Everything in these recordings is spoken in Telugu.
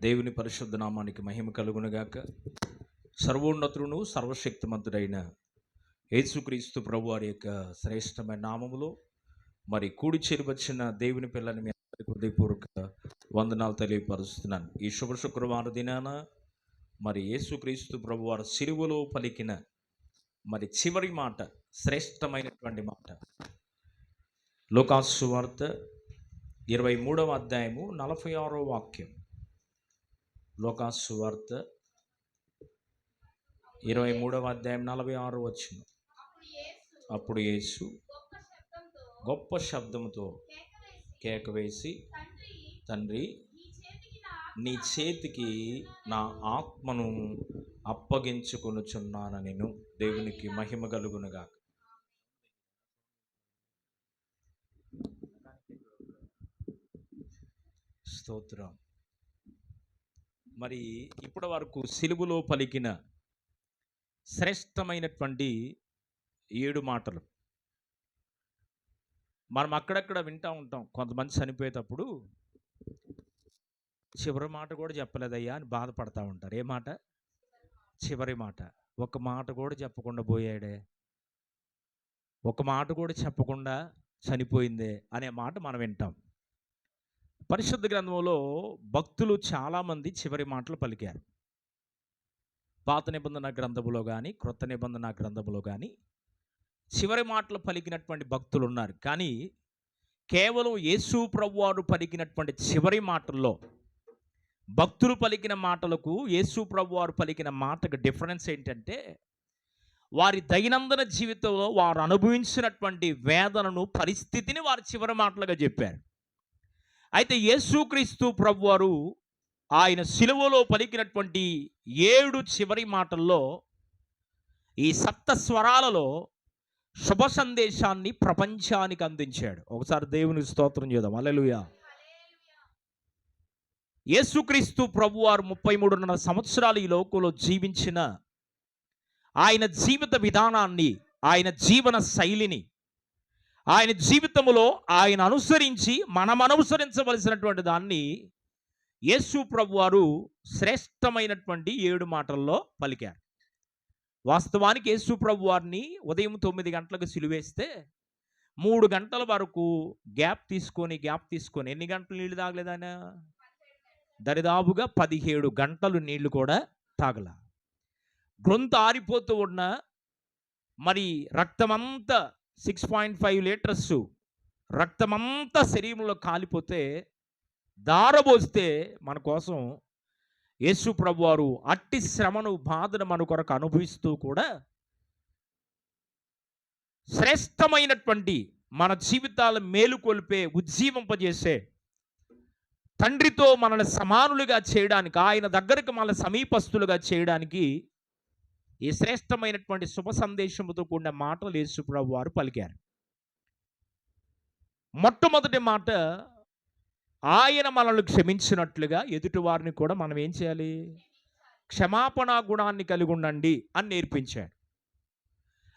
దేవుని పరిశుద్ధ నామానికి మహిమ కలుగునుగాక. సర్వోన్నతుడును సర్వశక్తిమంతుడైన యేసుక్రీస్తు ప్రభు వారి యొక్క శ్రేష్టమైన నామములో మరి కూడి చేరివచ్చిన దేవుని పిల్లని మీ అందరికీ హృదయపూర్వక వందనాలు తెలియపరుస్తున్నాను. ఈ శుభ శుక్రవారం దినాన మరి యేసుక్రీస్తు ప్రభు వారి సిలువలో పలికిన మరి చివరి మాట, శ్రేష్టమైనటువంటి మాట, లూకాసు సువార్త 23వ అధ్యాయము 46వ వాక్యం. లూకాసు సువార్త 23వ అధ్యాయం 46వ వచనం. అప్పుడు యేసు గొప్ప శబ్దముతో కేక వేసి, తండ్రి, నీ చేతికి నా ఆత్మను అప్పగించుకొనుచున్నానెను. దేవునికి మహిమ కలుగునుగాక. స్తోత్రం. మరి ఇప్పటి వరకు సిలువలో పలికిన శ్రేష్టమైనటువంటి 7 మాటలు మనం అక్కడక్కడ వింటూ ఉంటాం. కొంతమంది చనిపోయేటప్పుడు చివరి మాట కూడా చెప్పలేదయ్యా అని బాధపడతా ఉంటారు. ఏ మాట? చివరి మాట. ఒక మాట కూడా చెప్పకుండా పోయాడే, ఒక మాట కూడా చెప్పకుండా చనిపోయిందే అనే మాట మనం వింటాం. పరిశుద్ధ గ్రంథంలో భక్తులు చాలామంది చివరి మాటలు పలికారు. పాత నిబంధన గ్రంథములో కానీ క్రొత్త నిబంధన గ్రంథములో కానీ చివరి మాటలు పలికినటువంటి భక్తులు ఉన్నారు. కానీ కేవలం యేసు ప్రభువారు పలికినటువంటి చివరి మాటల్లో, భక్తులు పలికిన మాటలకు యేసు ప్రభువారు పలికిన మాటకు డిఫరెన్స్ ఏంటంటే, వారి దైనందిన జీవితంలో వారు అనుభవించినటువంటి వేదనను, పరిస్థితిని వారు చివరి మాటలుగా చెప్పారు. అయితే యేసుక్రీస్తు ప్రభువారు ఆయన సిలువలో పలికినటువంటి 7 చివరి మాటల్లో ఈ సప్త స్వరాలలో శుభ సందేశాన్ని ప్రపంచానికి అందించాడు. ఒకసారి దేవునికి స్తోత్రం చేద్దాం. హల్లెలూయా. యేసుక్రీస్తు ప్రభువారు 33.5 సంవత్సరాలు ఈ లోకంలో జీవించిన ఆయన జీవిత విధానాన్ని, ఆయన జీవన శైలిని, ఆయన జీవితంలో ఆయన అనుసరించి మనం అనుసరించవలసినటువంటి దాన్ని యేసు ప్రభువారు శ్రేష్టమైనటువంటి 7 మాటల్లో పలికారు. వాస్తవానికి యేసు ప్రభువారిని ఉదయం 9 గంటలకు సిలువేస్తే 3 గంటల వరకు గ్యాప్ తీసుకొని ఎన్ని గంటలు నీళ్లు తాగలేదు ఆయన? దరిదాపుగా 17 గంటలు నీళ్లు కూడా తాగల. గొంతు ఆరిపోతూ ఉన్న మరి రక్తమంతా 6.5 లీటర్స్ రక్తమంతా శరీరంలో కాలిపోతే దారబోస్తే మన కోసం యేసు ప్రభువారు అట్టి శ్రమను, బాధను మన కొరకు అనుభవిస్తూ కూడా శ్రేష్టమైనటువంటి మన జీవితాల మేలుకొల్పే, ఉజ్జీవింపజేసే, తండ్రితో మనల్ని సమానులుగా చేయడానికి, ఆయన దగ్గరకు మన సమీపస్తులుగా చేయడానికి ఈ శ్రేష్టమైనటువంటి శుభ సందేశంతో కూడిన మాటలు యేసు ప్రభువారు పలికారు. మొట్టమొదటి మాట, ఆయన మనల్ని క్షమించినట్లుగా ఎదుటి వారిని కూడా మనం ఏం చేయాలి? క్షమాపణ గుణాన్ని కలిగి ఉండండి అని నేర్పించాడు.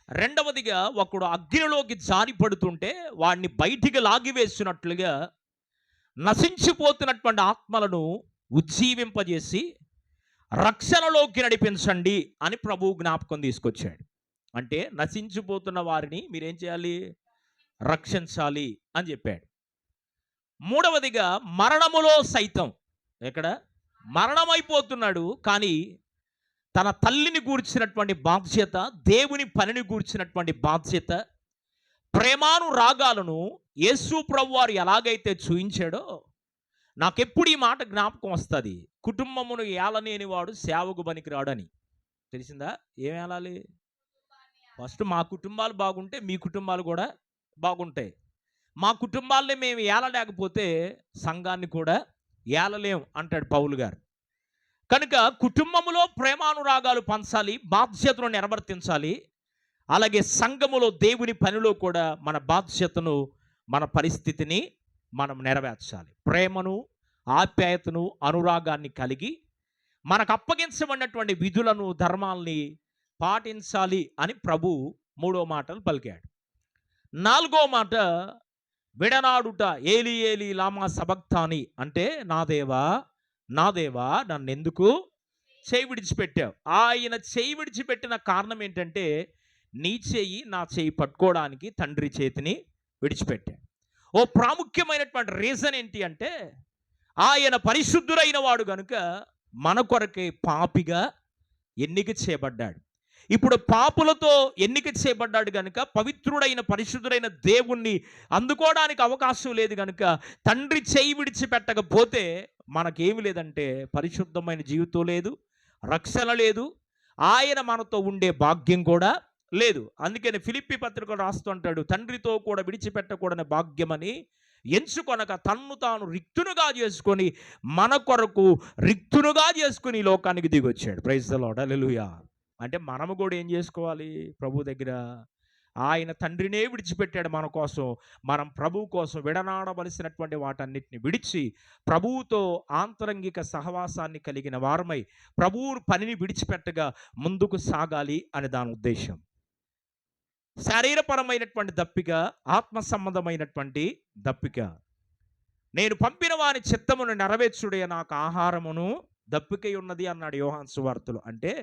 రెండవదిగా, ఒకడు అగ్నిలోకి జారిపడుతుంటే వాడిని బయటికి లాగివేసినట్లుగా నశించిపోతున్నటువంటి ఆత్మలను ఉజ్జీవింపజేసి రక్షణలోకి నడిపించండి అని ప్రభువు జ్ఞాపకం తీసుకొచ్చాడు. అంటే నశించిపోతున్న వారిని మీరేం చేయాలి? రక్షించాలి అని చెప్పాడు. మూడవదిగా, మరణములో సైతం, ఎక్కడ మరణమైపోతున్నాడు కానీ తన తల్లిని గూర్చినటువంటి బాధ్యత, దేవుని పనిని గూర్చినటువంటి బాధ్యత, ప్రేమానురాగాలను యేసు ప్రభువారు ఎలాగైతే చూయించాడో, నాకెప్పుడు ఈ మాట జ్ఞాపకం వస్తుంది. కుటుంబమును ఏలనేని వాడు సేవకు పనికిరాడని. తెలిసిందా? ఏం ఏలాలి? ఫస్ట్ మా కుటుంబాలు బాగుంటే మీ కుటుంబాలు కూడా బాగుంటాయి. మా కుటుంబాలని మేము ఏలలేకపోతే సంఘాన్ని కూడా ఏలలేం అంటాడు పౌలు గారు. కనుక కుటుంబములో ప్రేమానురాగాలు పంచాలి, బాధ్యతను నిర్వర్తించాలి. అలాగే సంఘములో దేవుని పనిలో కూడా మన బాధ్యతను, మన పరిస్థితిని మనం నెరవేర్చాలి. ప్రేమను, ఆప్యాయతను, అనురాగాన్ని కలిగి మనకు అప్పగించబడినటువంటి విధులను, ధర్మాల్ని పాటించాలి అని ప్రభు 3వ మాటలు పలికాడు. 4వ మాట, విడనాడుట, ఏలి ఏలి లామా సబక్తాని, అంటే నా దేవా నా దేవా నన్నెందుకు చేయి విడిచిపెట్టావు. ఆయన చేయి విడిచిపెట్టిన కారణం ఏంటంటే, నీ చెయ్యి నా చెయ్యి పట్టుకోవడానికి తండ్రి చేతిని విడిచిపెట్టాడు. ఓ ప్రాముఖ్యమైనటువంటి రీజన్ ఏంటి అంటే, ఆయన పరిశుద్ధుడైన వాడు గనుక మన కొరకే పాపిగా ఎన్నిక చేయబడ్డాడు. ఇప్పుడు పాపులతో ఎన్నిక చేయబడ్డాడు గనుక పవిత్రుడైన పరిశుద్ధుడైన దేవుణ్ణి అందుకోవడానికి అవకాశం లేదు గనుక తండ్రి చేయి విడిచిపెట్టకపోతే మనకేమి లేదంటే పరిశుద్ధమైన జీవితం లేదు, రక్షణ లేదు, ఆయన మనతో ఉండే భాగ్యం కూడా లేదు. అందుకని ఫిలిప్పీ పత్రిక రాస్తుంటాడు, తండ్రితో కూడా విడిచిపెట్టకూడని భాగ్యమని ఎంచుకొనక తన్ను తాను రిక్తునుగా చేసుకొని మన కొరకు రిక్తునుగా చేసుకుని ఈ లోకానికి దిగొచ్చాడు. ప్రైజ్ ది లార్డ్, హల్లెలూయా. అంటే మనము కూడా ఏం చేసుకోవాలి? ప్రభు దగ్గర ఆయన తండ్రినే విడిచిపెట్టాడు మన కోసం. మనం ప్రభు కోసం విడనాడవలసినటువంటి వాటన్నిటిని విడిచి ప్రభువుతో ఆంతరంగిక సహవాసాన్ని కలిగిన వారమై ప్రభువు పనిని విడిచిపెట్టగా ముందుకు సాగాలి అని దాని ఉద్దేశం. శరీరపరమైనటువంటి దప్పిక, ఆత్మ సంబంధమైనటువంటి దప్పిక. నేను పంపిన వారి చిత్తమును నెరవేర్చుడే నాకు ఆహారమును దప్పికై ఉన్నది అన్నాడు యోహాను సువార్తలో. అంటే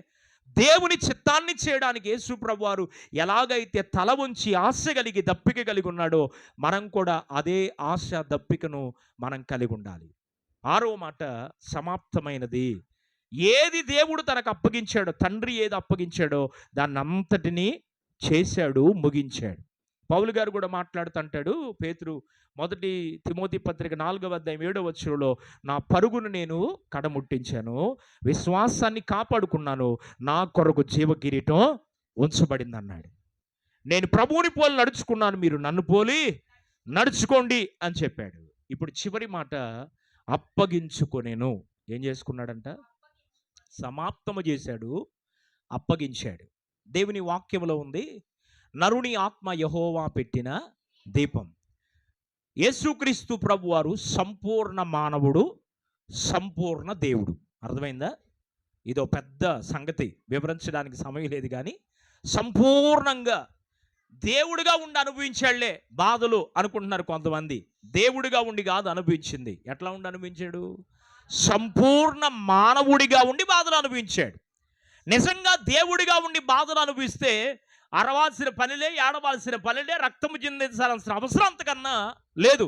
దేవుని చిత్తాన్ని చేయడానికి యేసు ప్రభువారు ఎలాగైతే తల ఉంచి ఆశ కలిగి దప్పిక కలిగి ఉన్నాడో మనం కూడా అదే ఆశ దప్పికను మనం కలిగి ఉండాలి. 6వ మాట సమాప్తమైనది. ఏది దేవుడు తనకు అప్పగించాడో, తండ్రి ఏది అప్పగించాడో దాన్ని అంతటినీ చేశాడు, ముగించాడు. పౌలు గారు కూడా మాట్లాడుతుంటాడు, పేతురు 1 తిమోతి పత్రిక 4వ అధ్యాయం 7వ వచనంలో, నా పరుగును నేను కడముట్టించాను, విశ్వాసాన్ని కాపాడుకున్నాను, నా కొరకు జీవ కిరీటం ఉంచబడింది అన్నాడు. నేను ప్రభువుని పోలి నడుచుకున్నాను, మీరు నన్ను పోలి నడుచుకోండి అని చెప్పాడు. ఇప్పుడు చివరి మాట అప్పగించుకొనేను. ఏం చేసుకున్నాడంట? సమాప్తము చేశాడు, అప్పగించాడు. దేవుని వాక్యంలో ఉంది, నరుని ఆత్మ యెహోవా పెట్టిన దీపం. యేసుక్రీస్తు ప్రభువారు సంపూర్ణ మానవుడు, సంపూర్ణ దేవుడు. అర్థమైందా? ఇదో పెద్ద సంగతి, వివరించడానికి సమయం లేదు. కానీ సంపూర్ణంగా దేవుడిగా ఉండి అనుభవించాడులే బాధలు అనుకుంటున్నారు కొంతమంది. దేవుడిగా ఉండి కాదు అనుభవించింది. ఎట్లా ఉండి అనుభవించాడు? సంపూర్ణ మానవుడిగా ఉండి బాధలు అనుభవించాడు. నిజంగా దేవుడిగా ఉండి బాధలు అనుభవిస్తే అరవాల్సిన పనిలే, ఏడవాల్సిన పనిలే, రక్తము చిందించాల్సిన అవసరం అంతకన్నా లేదు.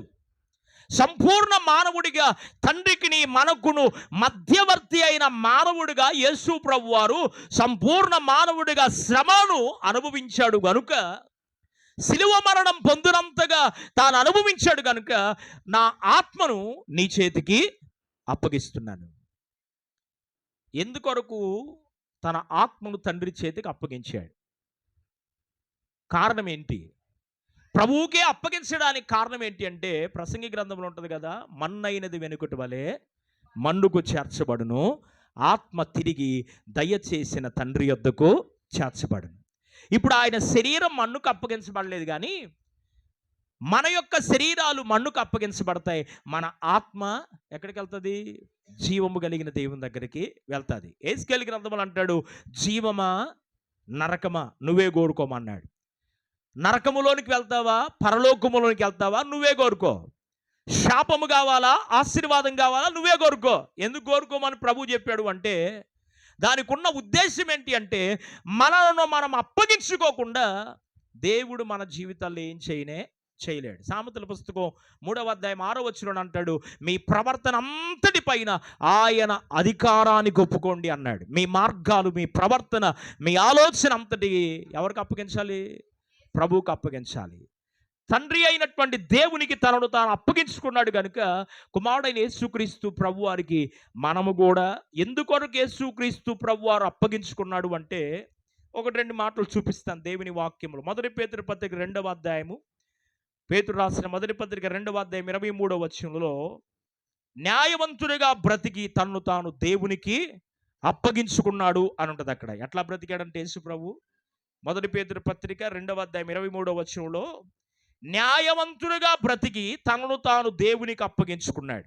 సంపూర్ణ మానవుడిగా తండ్రికిని మనకును మధ్యవర్తి అయిన మానవుడిగా యేసు ప్రభువారు సంపూర్ణ మానవుడిగా శ్రమను అనుభవించాడు గనుక, శిలువ మరణం పొందినంతగా తాను అనుభవించాడు గనుక నా ఆత్మను నీ చేతికి అప్పగిస్తున్నాను. ఎందుకొరకు తన ఆత్మను తండ్రి చేతికి అప్పగించాడు? కారణం ఏంటి? ప్రభువుకే అప్పగించడానికి కారణం ఏంటి అంటే, ప్రసంగి గ్రంథంలో ఉంటుంది కదా, మన్నైనది వెనుకటి వలె మన్నుకు చేర్చబడును, ఆత్మ తిరిగి దయచేసిన తండ్రి యొద్దకు చేర్చబడును. ఇప్పుడు ఆయన శరీరం మన్నుకు అప్పగించబడలేదు, కానీ మన యొక్క శరీరాలు మన్నుకు అప్పగించబడతాయి. మన ఆత్మ ఎక్కడికి వెళ్తుంది? జీవము కలిగిన దేవుని దగ్గరికి వెళ్తుంది. యేసుకేలు గ్రంథములు అంటాడు, జీవమా నరకమా నువ్వే కోరుకోమన్నాడు. నరకములోనికి వెళ్తావా, పరలోకములోనికి వెళ్తావా, నువ్వే కోరుకో. శాపము కావాలా, ఆశీర్వాదం కావాలా, నువ్వే కోరుకో. ఎందుకు కోరుకోమని ప్రభు చెప్పాడు అంటే, దానికి ఉన్న ఉద్దేశం ఏంటి అంటే, మనలను మనం అప్పగించుకోకుండా దేవుడు మన జీవితాల్లో ఏం చేయలేడు. సామెతల పుస్తకం 3వ అధ్యాయం 6వ వచనంలో అంటాడు, మీ ప్రవర్తన అంతటి పైన ఆయన అధికారానికి ఒప్పుకోండి అన్నాడు. మీ మార్గాలు, మీ ప్రవర్తన, మీ ఆలోచన అంతటి ఎవరికి అప్పగించాలి? ప్రభువుకు అప్పగించాలి. తండ్రి అయినటువంటి దేవునికి తనను తాను అప్పగించుకున్నాడు కనుక కుమారుడైన యేసుక్రీస్తు ప్రభువారికి మనము కూడా ఎందుకొరకు యేసుక్రీస్తు ప్రభువారు అప్పగించుకున్నాడు అంటే, 1-2 మాటలు చూపిస్తాను దేవుని వాక్యములు. 1 పేతురు పత్రిక 2వ అధ్యాయము, పేతురు రాసిన 1 పత్రిక 2వ అధ్యాయం 23వ వచనంలో, న్యాయవంతుడిగా బ్రతికి తన్ను తాను దేవునికి అప్పగించుకున్నాడు అని ఉంటుంది. అక్కడ ఎట్లా బ్రతికాడంటే యేసు ప్రభు 1 పేతురు పత్రిక 2వ అధ్యాయం 23వ వచనంలో, న్యాయవంతుడిగా బ్రతికి తనను తాను దేవునికి అప్పగించుకున్నాడు.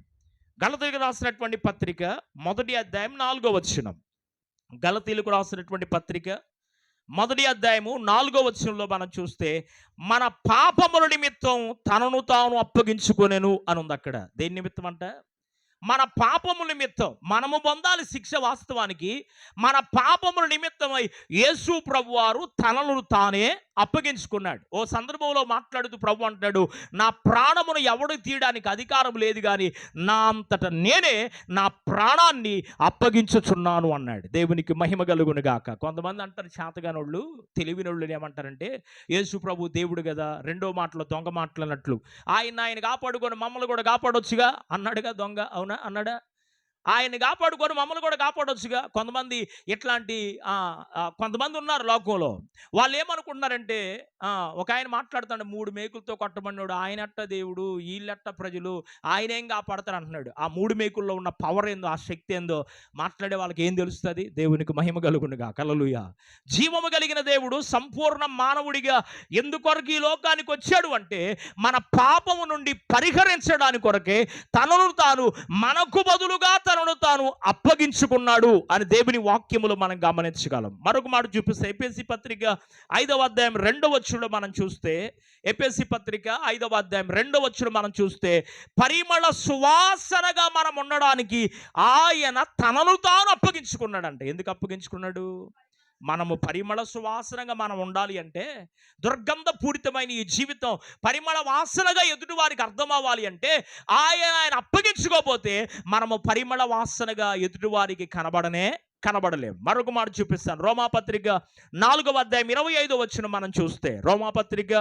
గలతీయులకు రాసినటువంటి పత్రిక 1వ అధ్యాయం 4వ వచనం. గలతీయులకు రాసినటువంటి పత్రిక 1వ అధ్యాయము 4వ వచనంలో మనం చూస్తే, మన పాపముల నిమిత్తం తనను తాను అప్పగించుకొనెను అని ఉంది అక్కడ. దేని నిమిత్తం అంట? మన పాపముల నిమిత్తం మనము పొందాలి శిక్ష. వాస్తవానికి మన పాపముల నిమిత్తమై యేసు ప్రభువారు తనను తానే అప్పగించుకున్నాడు. ఓ సందర్భంలో మాట్లాడుతూ ప్రభు అంటాడు, నా ప్రాణమును ఎవడు తీయడానికి అధికారం లేదు, కానీ నా అంతట నేనే నా ప్రాణాన్ని అప్పగించుచున్నాను అన్నాడు. దేవునికి మహిమ కలుగును గాక. కొంతమంది అంటారు, చేతగానోళ్ళు తెలివినోళ్ళు ఏమంటారంటే, యేసు ప్రభు దేవుడు కదా, రెండో మాటలో దొంగ మాటలు అన్నట్లు, ఆయన కాపాడుకొని మమ్మల్ని కూడా కాపాడొచ్చుగా అన్నాడుగా దొంగ. అవునా అన్నాడా? ఆయన్ని కాపాడుకొని మమ్మల్ని కూడా కాపాడొచ్చుగా. కొంతమంది ఇట్లాంటి కొంతమంది ఉన్నారు లోకంలో. వాళ్ళు ఏమనుకుంటున్నారంటే, ఒక ఆయన మాట్లాడుతాడు, 3 మేకులతో కొట్టబడినాడు, ఆయనట్ట దేవుడు, వీళ్ళెట్ట ప్రజలు, ఆయన ఏం కాపాడతారు అంటున్నాడు. ఆ 3 మేకుల్లో ఉన్న పవర్ ఏందో, ఆ శక్తి ఏందో మాట్లాడే వాళ్ళకి ఏం తెలుస్తుంది? దేవునికి మహిమ కలుగునుగా. హల్లెలూయా. జీవము కలిగిన దేవుడు సంపూర్ణ మానవుడిగా ఎందుకొరకు ఈ లోకానికి వచ్చాడు అంటే, మన పాపము నుండి పరిహరించడానికి కొరకే తనను తాను మనకు బదులుగా తనను తాను అప్పగించుకున్నాడు అని దేవుని వాక్యములు మనం గమనించగలం. మరొక మాట చూపిస్తే ఎఫెసీ పత్రిక 5వ అధ్యాయం 2వ వచనంలో మనం చూస్తే, ఎఫెసీ పత్రిక 5వ అధ్యాయం 2వ వచనం మనం చూస్తే, పరిమళ సువాసనగా మనం ఉండడానికి ఆయన తనను తాను అప్పగించుకున్నాడంట. ఎందుకు అప్పగించుకున్నాడు? మనము పరిమళ సువాసనగా మనం ఉండాలి అంటే, దుర్గంధ పూరితమైన ఈ జీవితం పరిమళ వాసనగా ఎదుటి వారికి అర్థం అవ్వాలి అంటే, ఆయన అప్పగించుకోకపోతే మనము పరిమళ వాసనగా ఎదుటి వారికి కనబడలేం. మరొక మాట చూపిస్తాను. రోమాపత్రిక 4వ అధ్యాయం 25వ వచనం మనం చూస్తే, రోమాపత్రిక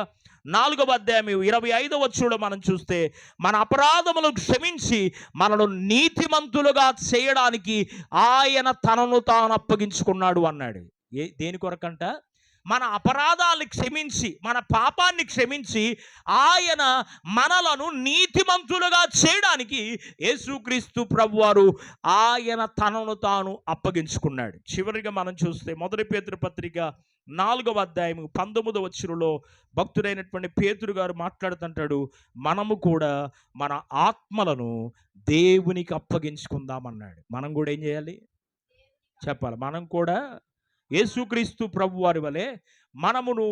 4వ అధ్యాయం 25వ వచనంలో మనం చూస్తే, మన అపరాధములు క్షమించి మనను నీతిమంతులుగా చేయడానికి ఆయన తనను తాను అప్పగించుకున్నాడు అన్నాడు. దేని కొరకంట? మన అపరాధాన్ని క్షమించి, మన పాపాన్ని క్షమించి ఆయన మనలను నీతిమంతులుగా చేయడానికి యేసుక్రీస్తు ప్రభువారు ఆయన తనను తాను అప్పగించుకున్నాడు. చివరిగా మనం చూస్తే మొదటి పేతురు పత్రిక 4వ అధ్యాయం 19వ వచనంలో భక్తుడైనటువంటి పేతురు గారు మాట్లాడుతుంటాడు, మనము కూడా మన ఆత్మలను దేవునికి అప్పగించుకుందామన్నాడు. మనం కూడా ఏం చేయాలి చెప్పాలి? మనం కూడా యేసుక్రీస్తు ప్రభు వారి వలె మనమును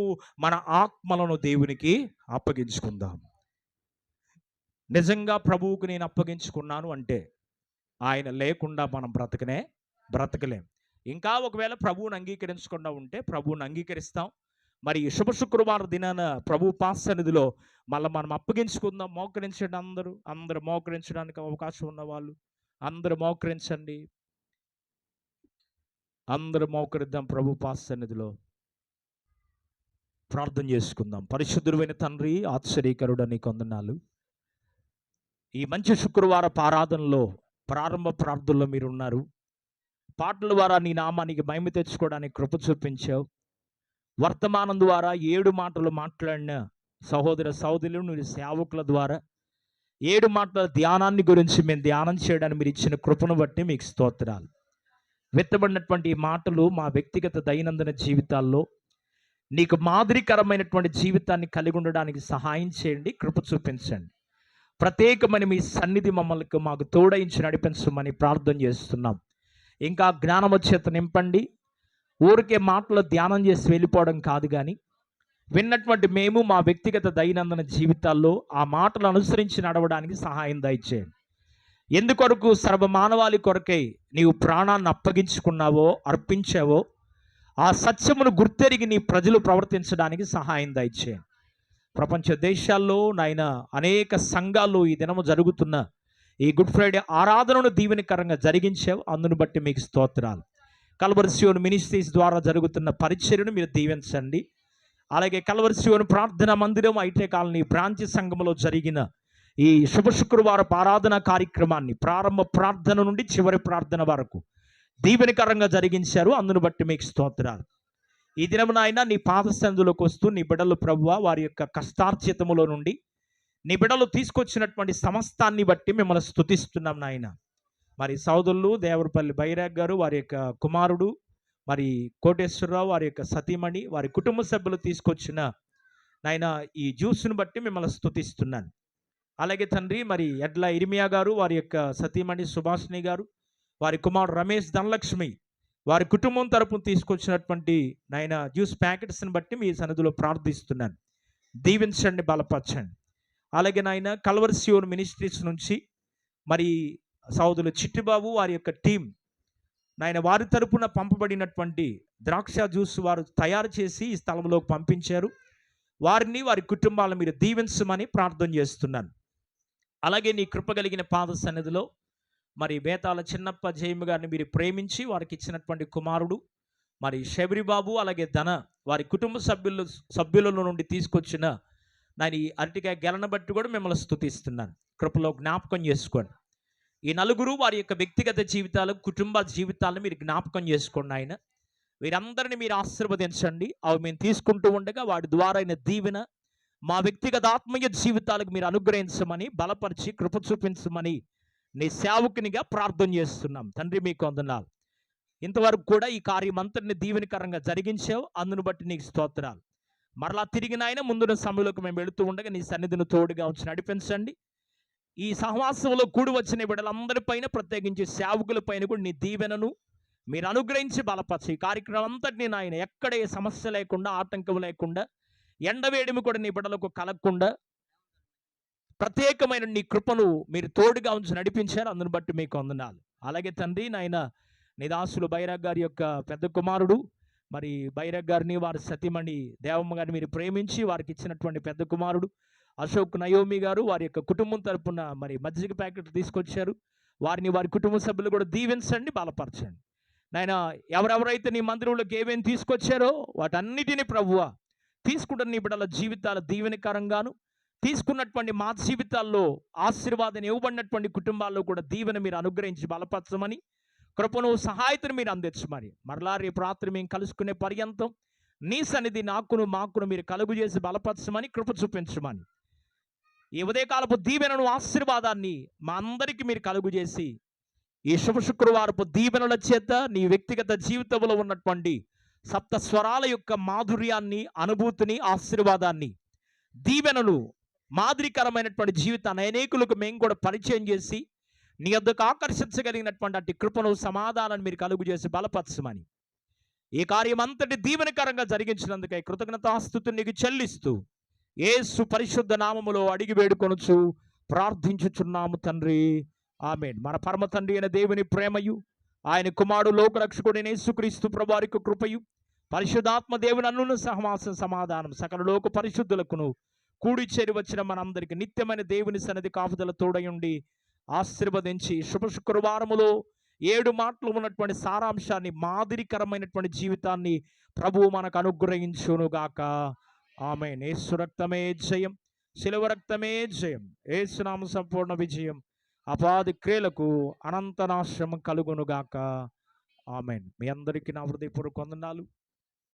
మన ఆత్మలను దేవునికి అప్పగించుకుందాం. నిజంగా ప్రభువుకు నేను అప్పగించుకున్నాను అంటే ఆయన లేకుండా మనం బ్రతకలేం. ఇంకా ఒకవేళ ప్రభువుని అంగీకరించకుండా ఉంటే ప్రభువుని అంగీకరిస్తాం. మరి శుభ శుక్రవారం దినాన ప్రభు పాసన్నిధిలో మళ్ళీ మనం అప్పగించుకుందాం. మోకరించండి, అందరూ మోకరించడానికి అవకాశం ఉన్న వాళ్ళు అందరూ మోకరించండి. అందరూ మోకరిద్దాం. ప్రభు పాసన్నిధిలో ప్రార్థన చేసుకుందాం. పరిశుద్ధుడైన తండ్రి, ఆశ్చర్యకరుడా నీకు వందనాలు. ఈ మంచి శుక్రవార ఆరాధనలో ప్రారంభ ప్రార్థనలో మీరు ఉన్నారు. పాటల ద్వారా నీ నామానికి మహిమ తెచ్చుకోవడానికి కృప చూపించావు. వర్తమానం ద్వారా 7 మాటలు మాట్లాడిన సహోదర సహోదరులు నీ సేవకుల ద్వారా 7 మాటల ధ్యానాన్ని గురించి మేము ధ్యానం చేయడానికి మీరు ఇచ్చిన కృపను బట్టి మీకు స్తోత్రాలు. విత్తబడినటువంటి ఈ మాటలు మా వ్యక్తిగత దైనందిన జీవితాల్లో నీకు మాదిరికరమైనటువంటి జీవితాన్ని కలిగి ఉండడానికి సహాయం చేయండి, కృప చూపించండి. ప్రత్యేకమైన మీ సన్నిధి మాకు తోడయించి నడిపించమని ప్రార్థన చేస్తున్నాం. ఇంకా జ్ఞానము చేత నింపండి. ఊరికే మాటలు ధ్యానం చేసి వెళ్ళిపోవడం కాదు, కానీ విన్నటువంటి మేము మా వ్యక్తిగత దైనందిన జీవితాల్లో ఆ మాటలు అనుసరించి నడవడానికి సహాయం దయచేయండి. ఎందుకొరకు సర్వమానవాళి కొరకై నీవు ప్రాణాన్ని అప్పగించుకున్నావో, అర్పించావో ఆ సత్యమును గుర్తెరిగి నీ ప్రజలు ప్రవర్తించడానికి సహాయం దయచేయండి. ప్రపంచ దేశాల్లో నాయన అనేక సంఘాల్లో ఈ దినము జరుగుతున్న ఈ గుడ్ ఫ్రైడే ఆరాధనను దీవెనకరంగా జరిగించావు. అందును బట్టి మీకు స్తోత్రాలు. కల్వరి సియోను మినిస్ట్రీస్ ద్వారా జరుగుతున్న పరిచర్యను మీరు దీవించండి. అలాగే కల్వరి సియోను ప్రార్థన మందిరం ఐటే కాలనీ బ్రాంచి సంఘంలో జరిగిన ఈ శుభ శుక్రవార ఆరాధన కార్యక్రమాన్ని ప్రారంభ ప్రార్థన నుండి చివరి ప్రార్థన వరకు దీవెనకరంగా జరిగించారు. అందును బట్టి మీకు స్తోత్రాలు. ఈ దినము నాయన నీ పాదసన్నిధిలోకి వస్తూ నీ బిడ్డలు ప్రభువా వారి యొక్క కష్టార్జితములో నుండి నీ బిడ్డలు తీసుకొచ్చినటువంటి సమస్తాన్ని బట్టి మిమ్మల్ని స్తుతిస్తున్నాం నాయన. మరి సోదరులు దేవరపల్లి బైరాగ్ గారు, వారి యొక్క కుమారుడు మరి కోటేశ్వరరావు, వారి యొక్క సతీమణి, వారి కుటుంబ సభ్యులు తీసుకొచ్చిన నాయన ఈ జ్యూస్ను బట్టి మిమ్మల్ని స్తుతిస్తున్నాను. అలాగే తండ్రి మరి ఎడ్ల ఇర్మియా గారు, వారి యొక్క సతీమణి సుభాషిణి గారు, వారి కుమారుడు రమేష్ ధనలక్ష్మి, వారి కుటుంబం తరపున తీసుకొచ్చినటువంటి నాయన జ్యూస్ ప్యాకెట్స్ని బట్టి మీ సన్నిధిలో ప్రార్థిస్తున్నాను. దీవించండి, బలపరచండి. అలాగే నాయన కల్వరి సియోను మినిస్ట్రీస్ నుంచి మరి సోదరులు చిట్టిబాబు వారి యొక్క టీం నాయన వారి తరపున పంపబడినటువంటి ద్రాక్ష జ్యూస్ వారు తయారు చేసి ఈ స్థలంలోకి పంపించారు. వారిని వారి కుటుంబాలను మీరు దీవించమని ప్రార్థన చేస్తున్నాను. అలాగే నీ కృప కలిగిన పాద సన్నిధిలో మరి బేతాల చిన్నప్ప జయమ్మ గారిని మీరు ప్రేమించి వారికి ఇచ్చినటువంటి కుమారుడు మరి శబరిబాబు అలాగే ధన వారి కుటుంబ సభ్యులలో నుండి తీసుకొచ్చిన నేను ఈ అరటికాయ గెలను బట్టి కూడా మిమ్మల్ని స్తుతిస్తున్నాను. కృపలో జ్ఞాపకం చేసుకోండి. ఈ నలుగురు వారి యొక్క వ్యక్తిగత జీవితాలు కుటుంబ జీవితాలను మీరు జ్ఞాపకం చేసుకోండి. ఆయన వీరందరిని మీరు ఆశీర్వదించండి. అవి మేము తీసుకుంటూ ఉండగా వాటి ద్వారా అయిన దీవెన మా వ్యక్తిగత ఆత్మీయ జీవితాలకు మీరు అనుగ్రహించమని బలపరిచి కృప చూపించమని నీ సేవకునిగా ప్రార్థన చేస్తున్నాం. తండ్రి మీకు వందనాలు. ఇంతవరకు కూడా ఈ కార్యం అంతటిని దీవెనకరంగా జరిగించావు, అందును బట్టి నీకు స్తోత్రాలు. మరలా తిరిగి నాయన ముందున్న సమయంలోకి మేము వెళుతూ ఉండగా నీ సన్నిధిని తోడుగా ఉంచి నడిపించండి. ఈ సహవాసంలో కూడి వచ్చిన బిడ్డలందరిపైన ప్రత్యేకించి సేవకుల పైన కూడా నీ దీవెనను మీరు అనుగ్రహించి బలపరిచి ఈ కార్యక్రమం అంతటినీ నాయన ఎక్కడ ఏ సమస్య లేకుండా ఆటంకం లేకుండా ఎండవేడిమి కూడా నీ బిడ్డలకు కలగకుండా ప్రత్యేకమైన నీ కృపను మీరు తోడుగా ఉంచి నడిపించారు, అందును బట్టి మీకు వందనాలు. అలాగే తండ్రి నాయన నీ దాసులు బైరాగ్ గారి యొక్క పెద్ద కుమారుడు మరి బైరాగ్ గారిని వారి సతీమణి దేవమ్మ గారిని మీరు ప్రేమించి వారికి ఇచ్చినటువంటి పెద్ద కుమారుడు అశోక్ నయోమి గారు వారి యొక్క కుటుంబం తరపున మరి మజ్జిగ ప్యాకెట్ తీసుకొచ్చారు. వారిని వారి కుటుంబ సభ్యులు కూడా దీవించండి, బలపరచండి. నాయన ఎవరెవరైతే నీ మందిరంలోకి ఏమేమి తీసుకొచ్చారో వాటన్నిటిని ప్రభువా తీసుకుంటున్న నీ బిడ్డల జీవితాల దీవెనకరంగాను తీసుకున్నటువంటి మా జీవితాల్లో ఆశీర్వాదం ఇవ్వబడినటువంటి కుటుంబాల్లో కూడా దీవెన మీరు అనుగ్రహించి బలపరచమని కృపను సహాయతను మీరు అందించమని మరలా రేపు రాత్రి మేము కలుసుకునే పర్యంతం నీ సన్నిధి నాకును మాకును మీరు కలుగు చేసి బలపరచమని కృప చూపించమని ఈ ఉదయకాలపు దీవెనను ఆశీర్వాదాన్ని మా అందరికీ మీరు కలుగు చేసి ఈ శుభ శుక్రవారపు దీవెనల చేత నీ వ్యక్తిగత జీవితంలో ఉన్నటువంటి సప్త స్వరాల యొక్క మాధుర్యాన్ని అనుభూతిని ఆశీర్వాదాన్ని దీవెనలు మాదిరికరమైనటువంటి జీవితాన్ని అనేకులకు మేము కూడా పరిచయం చేసి నీ వద్దకు ఆకర్షించగలిగినటువంటి అట్టి కృపను సమాధానాన్ని మీరు కలుగు చేసి బలపరచమని ఈ కార్యం అంతటి దీవెనకరంగా జరిగించినందుకై కృతజ్ఞతాస్తుతులు నీకు చెల్లిస్తూ యేసు పరిశుద్ధ నామములో అడిగి వేడుకొనుచు ప్రార్థించుచున్నాము తండ్రి, ఆమేన్. మన పరమ తండ్రి అయిన దేవుని ప్రేమయు ఆయన కుమారుడు లోకరక్షకుడైన యేసుక్రీస్తు ప్రభువారి కృపయు పరిశుద్ధాత్మ దేవుని అన్నున సహవాసం సమాధానం సకల లోక పరిశుద్ధులకును కూడి చేరి వచ్చిన మనందరికీ నిత్యమైన దేవుని సన్నిధి కాపుదల తోడయుండి ఆశీర్వదించి శుభ శుక్రవారములో 7 మాటలు ఉన్నటువంటి సారాంశాన్ని మాదిరికరమైనటువంటి జీవితాన్ని ప్రభువు మనకు అనుగ్రహించునుగాక. ఆమేన్. యేసు రక్తమే జయం, శిలువ రక్తమే జయం, యేసు నామ సంపూర్ణ విజయం, అపాది క్రియలకు అనంత నాశనం కలుగునుగాక. ఆమేన్. మీ అందరికీ నా హృదయపూర్వక వందనాలు.